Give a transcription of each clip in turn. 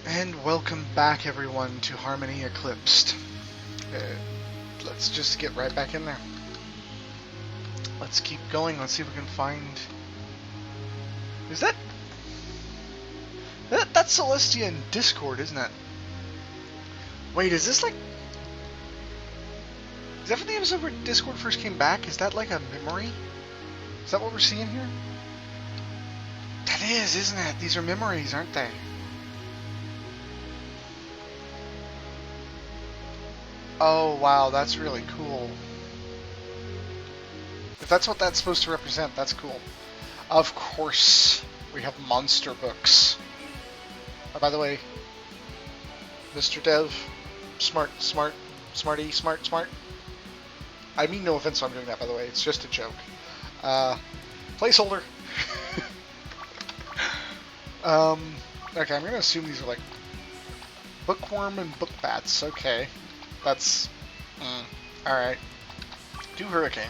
And welcome back, everyone, to Harmonia Eclipsed. Let's just get right back in there. Let's keep going. Let's see if we can find... Is that... That's Celestia in Discord, isn't it? Wait, is this like... Is that from the episode where Discord first came back? Is that like a memory? Is that what we're seeing here? That is, isn't it? These are memories, aren't they? Oh, wow, that's really cool. If that's what that's supposed to represent, that's cool. Of course, we have monster books. Oh, by the way, Mr. Dev, smart. I mean no offense when I'm doing that, by the way. It's just a joke. Placeholder. Okay, I'm going to assume these are like bookworm and book bats. Okay. That's... alright. Do Hurricane.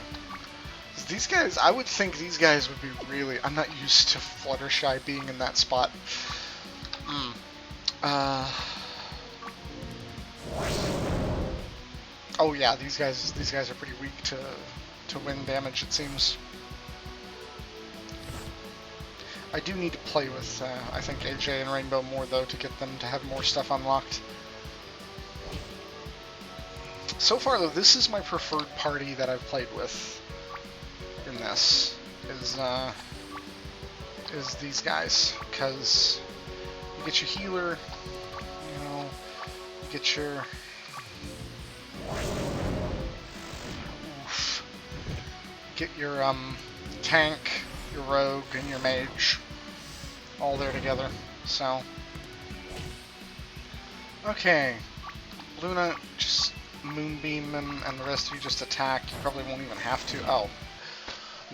These guys, I would think these guys would be really... I'm not used to Fluttershy being in that spot. Oh yeah, these guys are pretty weak to wind damage, it seems. I do need to play with, I think, AJ and Rainbow more, though, to get them to have more stuff unlocked. So far, though, this is my preferred party that I've played with in this, is these guys, because you get your healer, you know, you get your... Oof. Get your, tank, your rogue, and your mage all there together, so... Okay, Luna, just Moonbeam him, and the rest of you just attack. You probably won't even have to. Oh.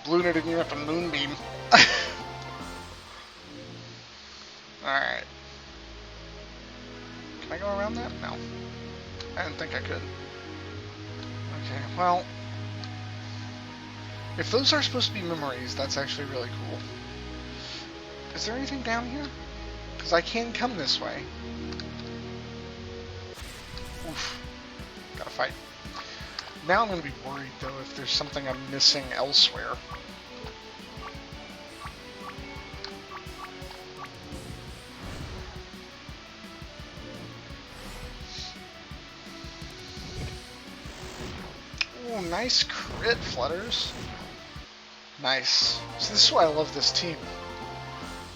Luna didn't even have to Moonbeam. Alright. Can I go around that? No. I didn't think I could. Okay, well... If those are supposed to be memories, that's actually really cool. Is there anything down here? Because I can come this way. Oof. Gotta fight. Now I'm gonna be worried, though, if there's something I'm missing elsewhere. Ooh, nice crit, Flutters. Nice. So this is why I love this team.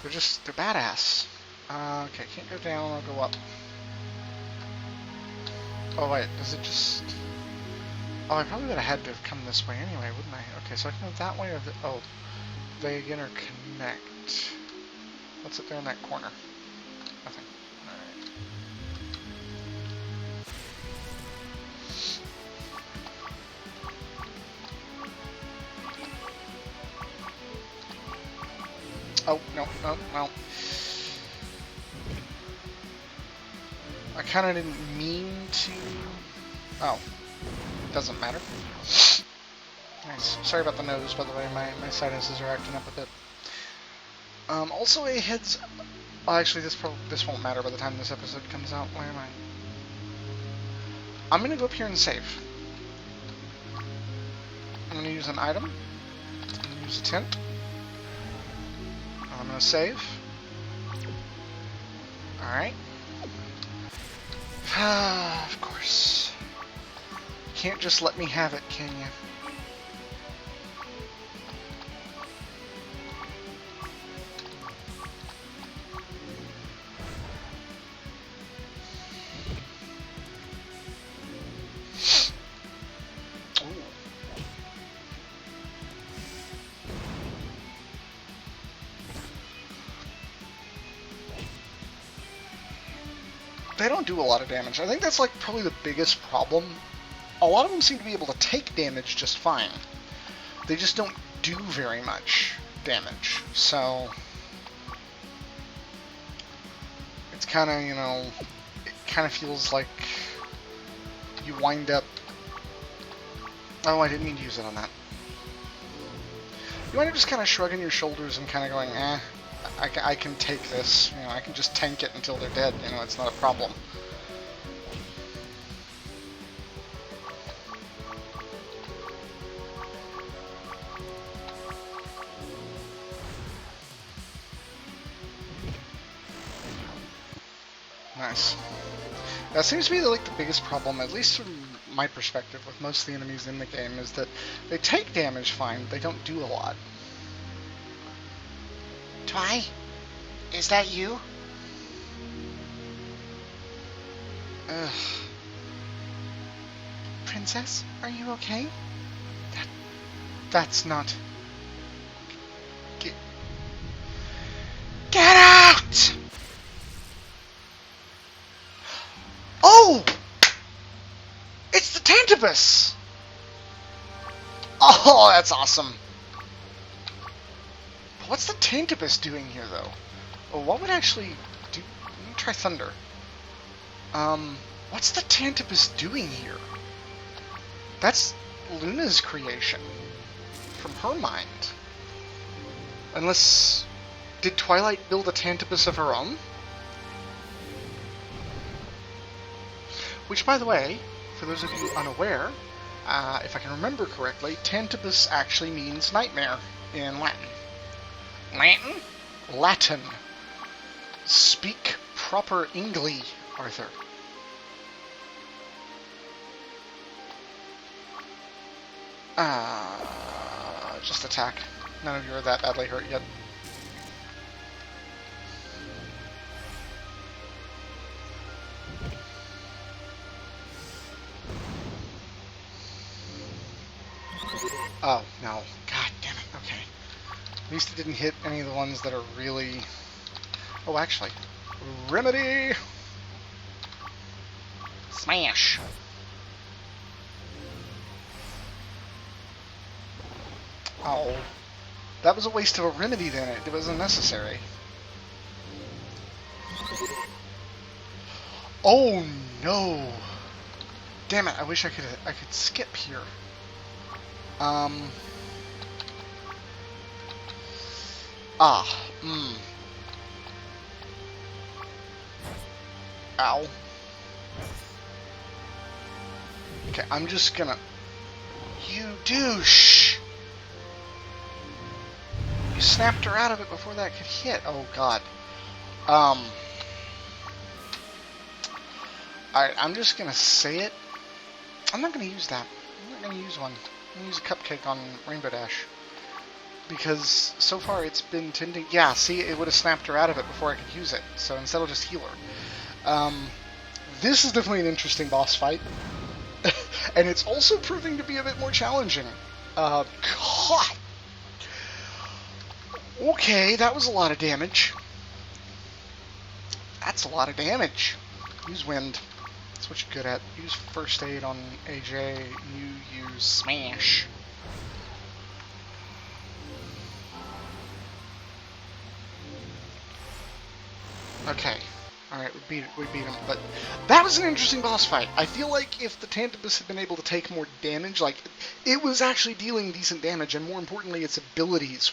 They're badass. Okay, can't go down, I'll go up. Oh wait, does it just... Oh, I probably would have had to have come this way anyway, wouldn't I? Okay, so I can go that way or the... Oh, they interconnect. What's it there in that corner? Nothing. Alright. Oh, no, well. I kind of didn't mean to... Oh. Doesn't matter. Nice. Sorry about the nose, by the way. My sinuses are acting up a bit. Also a heads... Oh, actually, this won't matter by the time this episode comes out. Where am I? I'm going to go up here and save. I'm going to use an item. I'm going to use a tent. I'm going to save. Alright. Of course. You can't just let me have it, can you? They don't do a lot of damage. I think that's like probably the biggest problem. A lot of them seem to be able to take damage just fine. They just don't do very much damage. So it's kind of, you know, it kind of feels like you wind up... Oh, I didn't mean to use it on that. You wind up just kind of shrugging your shoulders and kind of going, eh. I can take this. You know, I can just tank it until they're dead. You know, it's not a problem. Nice. That seems to be like the biggest problem, at least from my perspective, with most of the enemies in the game, is that they take damage fine, they don't do a lot. Twy? Is that you? Ugh. Princess, are you okay? That's not... Get out! Oh! It's the TANTABUS! Oh, that's awesome. What's the TANTABUS doing here, though? Oh, what would actually do... Let me try Thunder. What's the TANTABUS doing here? That's Luna's creation. From her mind. Unless... Did Twilight build a TANTABUS of her own? Which, by the way, for those of you unaware, if I can remember correctly, TANTABUS actually means nightmare in Latin. Latin? Latin. Speak proper Engly, Arthur. Just attack. None of you are that badly hurt yet. Oh, no. God damn it. Okay. At least it didn't hit any of the ones that are really... Oh, actually. Remedy! Smash! Oh. That was a waste of a remedy then. It was unnecessary. Oh, no! Damn it, I wish I could skip here. Ow. Okay, I'm just gonna... You douche! You snapped her out of it before that could hit. Oh, God. Alright, I'm just gonna say it. I'm not gonna use that. I'm not gonna use one. I'm gonna use a cupcake on Rainbow Dash. Because so far it's been tending... Yeah, see, it would have snapped her out of it before I could use it. So instead I'll just heal her. This is definitely an interesting boss fight. And it's also proving to be a bit more challenging. God. Okay, that was a lot of damage. That's a lot of damage. Use Wind. That's what you're good at. Use First Aid on AJ. You use Smash. Okay. Alright, we beat him. But that was an interesting boss fight. I feel like if the TANTABUS had been able to take more damage, like, it was actually dealing decent damage, and more importantly, its abilities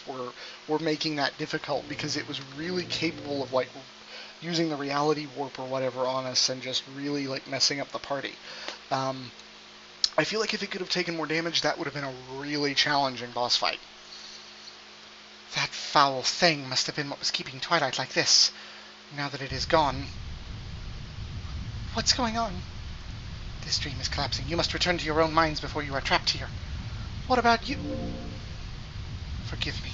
were making that difficult, because it was really capable of, like, using the reality warp or whatever on us and just really, like, messing up the party. I feel like if it could have taken more damage, that would have been a really challenging boss fight. That foul thing must have been what was keeping Twilight like this. Now that it is gone... What's going on? This dream is collapsing. You must return to your own minds before you are trapped here. What about you? Forgive me.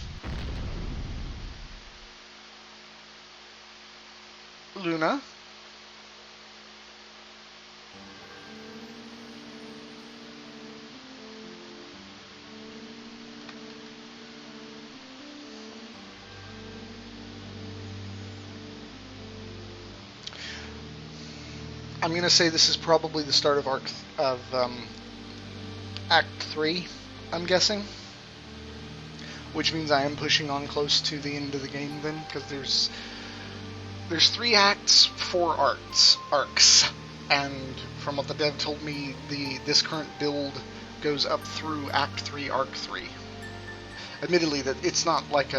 Luna? I'm gonna say this is probably the start of Act 3, I'm guessing. Which means I am pushing on close to the end of the game then, because there's 3 acts, 4 arcs, and from what the dev told me, this current build goes up through Act 3, Arc 3. Admittedly, that it's not like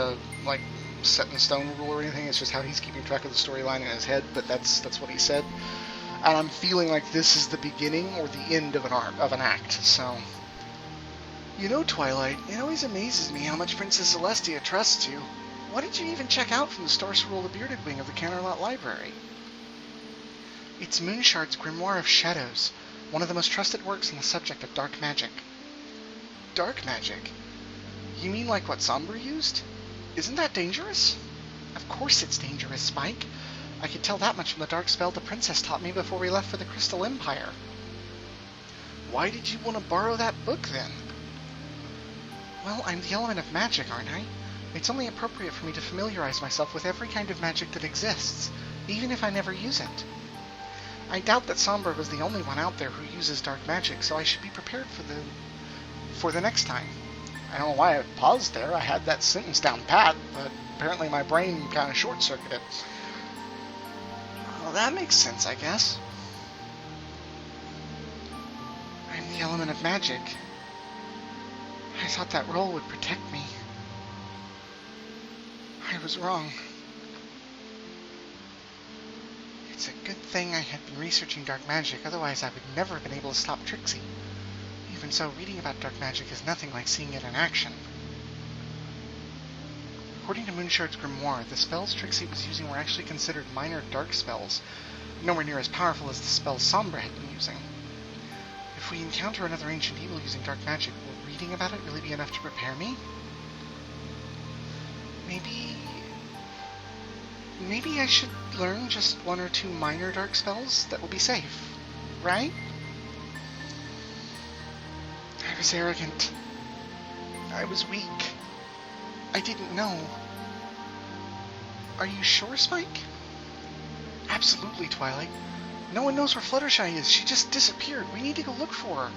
set in stone rule or anything. It's just how he's keeping track of the storyline in his head, but that's what he said. And I'm feeling like this is the beginning or the end of an act. So, you know, Twilight, it always amazes me how much Princess Celestia trusts you. What did you even check out from the Source Rule of the Bearded Wing of the Canterlot Library? It's Moonshard's Grimoire of Shadows, one of the most trusted works on the subject of dark magic. Dark magic? You mean like what Sombra used? Isn't that dangerous? Of course it's dangerous, Spike. I could tell that much from the dark spell the princess taught me before we left for the Crystal Empire. Why did you want to borrow that book, then? Well, I'm the element of magic, aren't I? It's only appropriate for me to familiarize myself with every kind of magic that exists, even if I never use it. I doubt that Sombra was the only one out there who uses dark magic, so I should be prepared for the next time. I don't know why I paused there. I had that sentence down pat, but apparently my brain kind of short-circuited. Well, that makes sense, I guess. I'm the element of magic. I thought that role would protect me. I was wrong. It's a good thing I had been researching dark magic, otherwise I would never have been able to stop Trixie. Even so, reading about dark magic is nothing like seeing it in action. According to Moonshard's Grimoire, the spells Trixie was using were actually considered minor dark spells, nowhere near as powerful as the spells Sombra had been using. If we encounter another ancient evil using dark magic, will reading about it really be enough to prepare me? Maybe I should learn just one or two minor dark spells that will be safe, right? I was arrogant. I was weak. I didn't know. Are you sure, Spike? Absolutely, Twilight. No one knows where Fluttershy is. She just disappeared. We need to go look for her.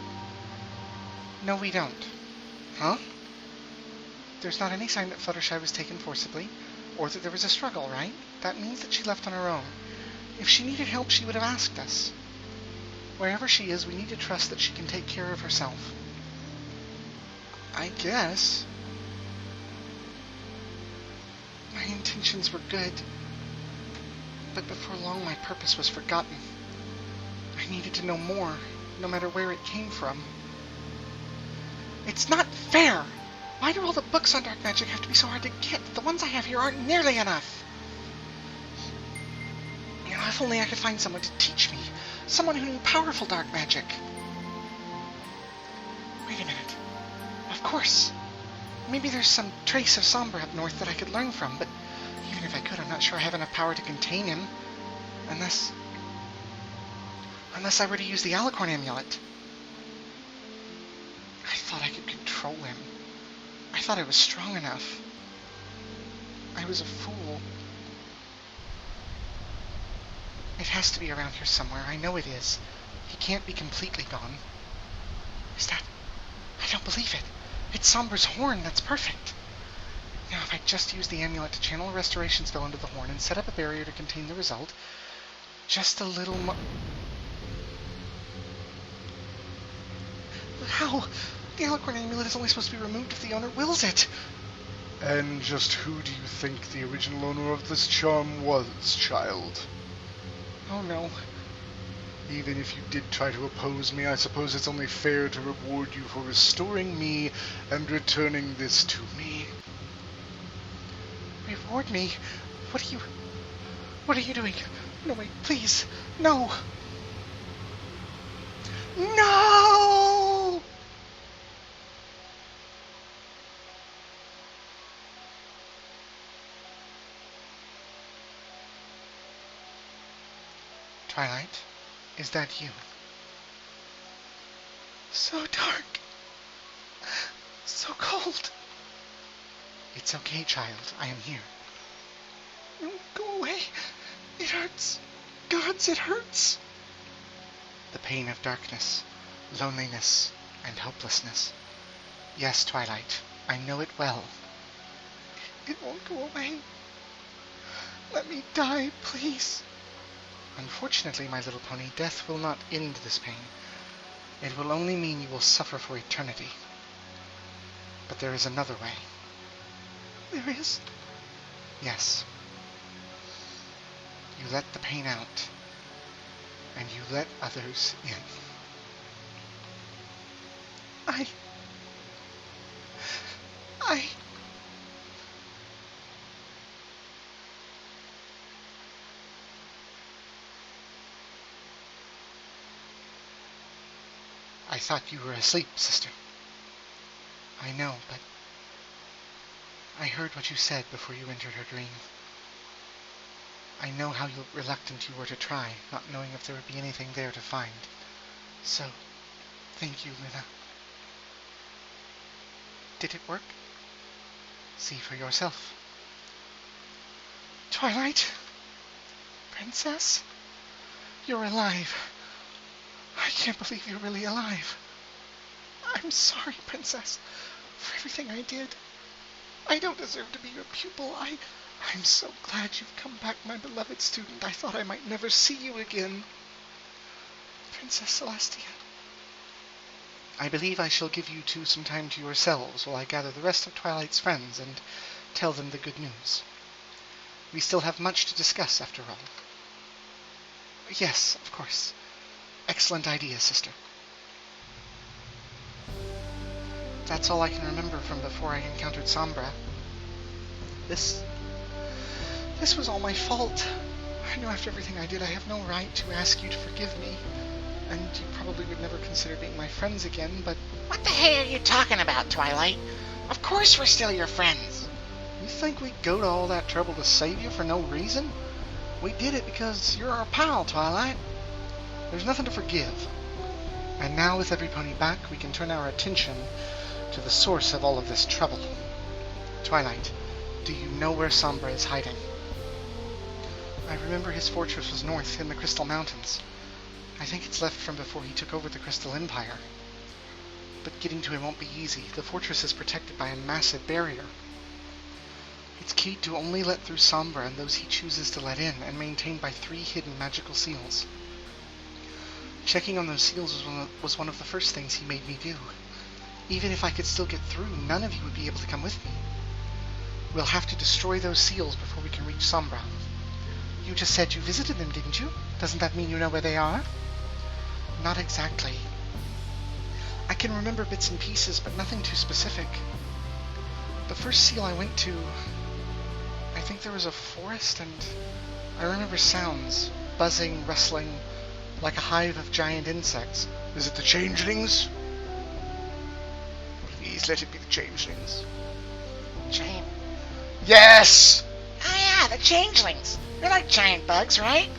No, we don't. Huh? There's not any sign that Fluttershy was taken forcibly, or that there was a struggle, right? That means that she left on her own. If she needed help, she would have asked us. Wherever she is, we need to trust that she can take care of herself. I guess. My intentions were good, but before long my purpose was forgotten. I needed to know more, no matter where it came from. It's not fair! Why do all the books on dark magic have to be so hard to get? The ones I have here aren't nearly enough. You know, if only I could find someone to teach me. Someone who knew powerful dark magic. Wait a minute. Of course. Maybe there's some trace of Sombra up north that I could learn from, but even if I could, I'm not sure I have enough power to contain him. Unless I were to use the Alicorn amulet. I thought I could control him. I thought I was strong enough. I was a fool. It has to be around here somewhere. I know it is. He can't be completely gone. Is that... I don't believe it. It's Sombra's horn. That's perfect. Now, if I just use the amulet to channel a restoration spell into the horn and set up a barrier to contain the result, just a little more... How? The Alicorn amulet is only supposed to be removed if the owner wills it. And just who do you think the original owner of this charm was, child? Oh no. Even if you did try to oppose me, I suppose it's only fair to reward you for restoring me and returning this to me. Reward me? What are you doing? No, wait, please. No! No! Twilight, is that you? So dark. So cold. It's okay, child. I am here. No, go away. It hurts. Gods, it hurts. The pain of darkness, loneliness, and hopelessness. Yes, Twilight, I know it well. It won't go away. Let me die, please. Unfortunately, my little pony, death will not end this pain. It will only mean you will suffer for eternity. But there is another way. There is? Yes. You let the pain out, and you let others in. I... I thought you were asleep, sister. I know, but I heard what you said before you entered her dream. I know how reluctant you were to try, not knowing if there would be anything there to find. So, thank you, Luna. Did it work? See for yourself. Twilight? Princess? You're alive. I can't believe you're really alive. I'm sorry, Princess, for everything I did. I don't deserve to be your pupil. I'm so glad you've come back, my beloved student. I thought I might never see you again. Princess Celestia. I believe I shall give you two some time to yourselves while I gather the rest of Twilight's friends and tell them the good news. We still have much to discuss, after all. Yes, of course. Excellent idea, sister. That's all I can remember from before I encountered Sombra. This was all my fault. I know after everything I did, I have no right to ask you to forgive me. And you probably would never consider being my friends again, but... What the hell are you talking about, Twilight? Of course we're still your friends. You think we'd go to all that trouble to save you for no reason? We did it because you're our pal, Twilight. There's nothing to forgive. And now with every pony back, we can turn our attention to the source of all of this trouble. Twilight, do you know where Sombra is hiding? I remember his fortress was north in the Crystal Mountains. I think it's left from before he took over the Crystal Empire. But getting to him won't be easy. The fortress is protected by a massive barrier. It's keyed to only let through Sombra and those he chooses to let in, and maintained by 3 hidden magical seals. Checking on those seals was one of the first things he made me do. Even if I could still get through, none of you would be able to come with me. We'll have to destroy those seals before we can reach Sombra. You just said you visited them, didn't you? Doesn't that mean you know where they are? Not exactly. I can remember bits and pieces, but nothing too specific. The first seal I went to, I think there was a forest, and I remember sounds, buzzing, rustling, like a hive of giant insects. Is it the changelings? Please let it be the changelings. Yes! Oh yeah, the changelings. They're like giant bugs, right?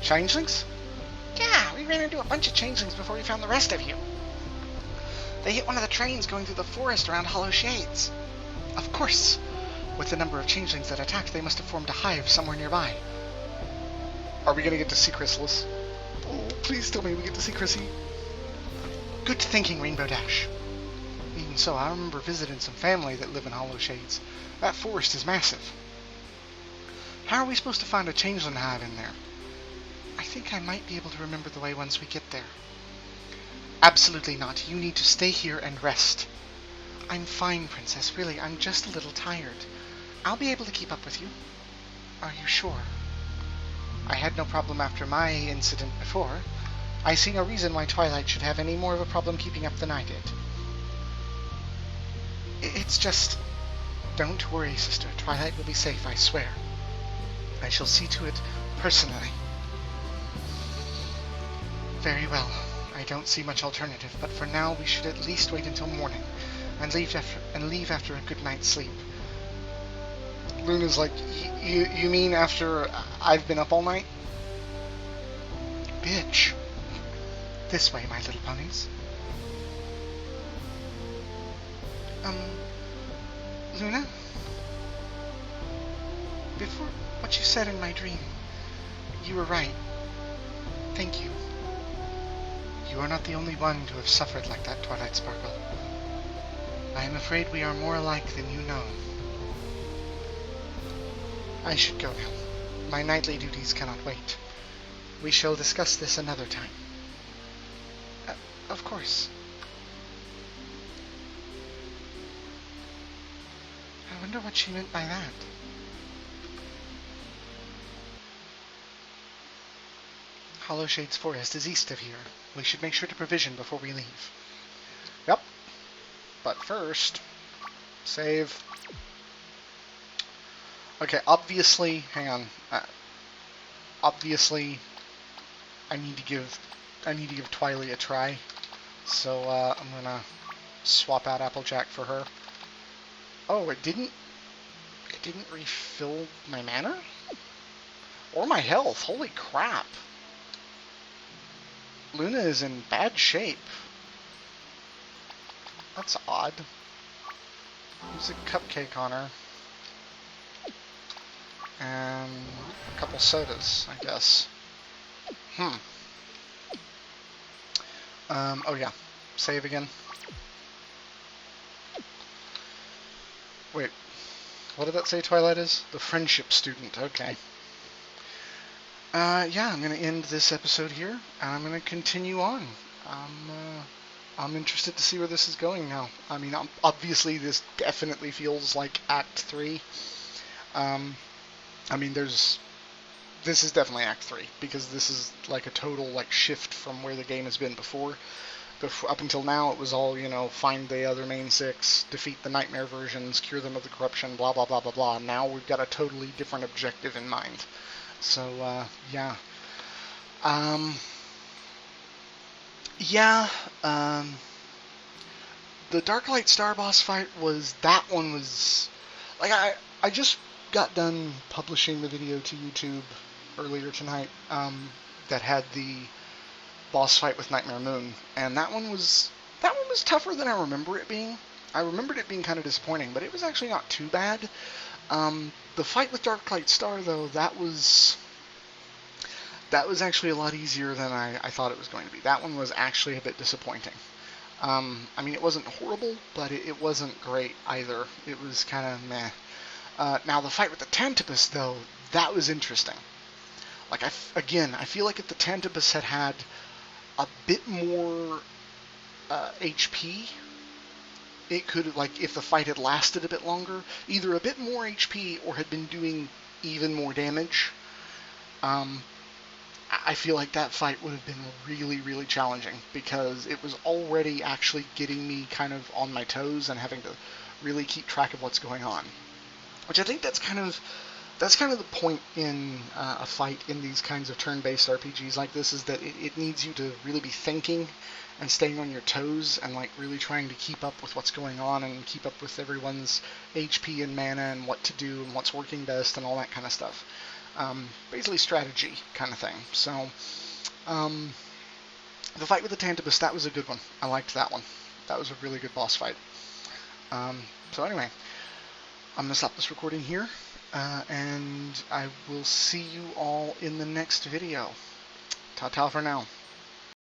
Changelings? Yeah, we ran into a bunch of changelings before we found the rest of you. They hit one of the trains going through the forest around Hollow Shades. Of course. With the number of changelings that attacked, they must have formed a hive somewhere nearby. Are we gonna get to see Chrysalis? Oh, please tell me we get to see Chrissy. Good thinking, Rainbow Dash. Even so, I remember visiting some family that live in Hollow Shades. That forest is massive. How are we supposed to find a changeling hive in there? I think I might be able to remember the way once we get there. Absolutely not. You need to stay here and rest. I'm fine, Princess. Really, I'm just a little tired. I'll be able to keep up with you. Are you sure? I had no problem after my incident before. I see no reason why Twilight should have any more of a problem keeping up than I did. It's just... Don't worry, sister. Twilight will be safe, I swear. I shall see to it personally. Very well. I don't see much alternative, but for now we should at least wait until morning and leave after a good night's sleep. Luna's like, you mean after I've been up all night? Bitch. This way, my little ponies. Luna? Before what you said in my dream, you were right. Thank you. You are not the only one to have suffered like that, Twilight Sparkle. I am afraid we are more alike than you know. I should go now. My nightly duties cannot wait. We shall discuss this another time. Of course. I wonder what she meant by that. Hollow Shades Forest is east of here. We should make sure to provision before we leave. Yep. But first, save. Okay, obviously, hang on. Obviously, I need to give Twily a try. So I'm gonna swap out Applejack for her. Oh, it didn't refill my mana? Or my health. Holy crap. Luna is in bad shape. That's odd. Use a cupcake on her. And a couple sodas, I guess. Oh yeah. Save again. Wait. What did that say Twilight is? The friendship student. Okay. Yeah, I'm going to end this episode here, and I'm going to continue on. I'm interested to see where this is going now. I mean, obviously this definitely feels like Act 3. I mean, this is definitely Act 3, because this is like a total like shift from where the game has been before. Up until now, it was all, find the other main 6, defeat the nightmare versions, cure them of the corruption, blah, blah, blah, blah, blah. Now we've got a totally different objective in mind. So, yeah. The Darklight Star boss fight that one was, like, I just got done publishing the video to YouTube earlier tonight, that had the boss fight with Nightmare Moon, and that one was tougher than I remember it being. I remembered it being kind of disappointing, but it was actually not too bad. The fight with Darklight Star, though, that was actually a lot easier than I thought it was going to be. That one was actually a bit disappointing. I mean, it wasn't horrible, but it wasn't great either. It was kind of meh. Now, the fight with the Tantabus, though, that was interesting. Like, I feel like if the Tantabus had a bit more HP, it could, like, if the fight had lasted a bit longer, either a bit more HP or had been doing even more damage, I feel like that fight would have been really, really challenging, because it was already actually getting me kind of on my toes and having to really keep track of what's going on. Which I think that's kind of the point in a fight in these kinds of turn-based RPGs like this, is that it needs you to really be thinking and staying on your toes and like really trying to keep up with what's going on and keep up with everyone's HP and mana and what to do and what's working best and all that kind of stuff. Basically strategy kind of thing. So the fight with the Tantabus, that was a good one. I liked that one. That was a really good boss fight. So anyway, I'm going to stop this recording here, and I will see you all in the next video. Ta-ta for now.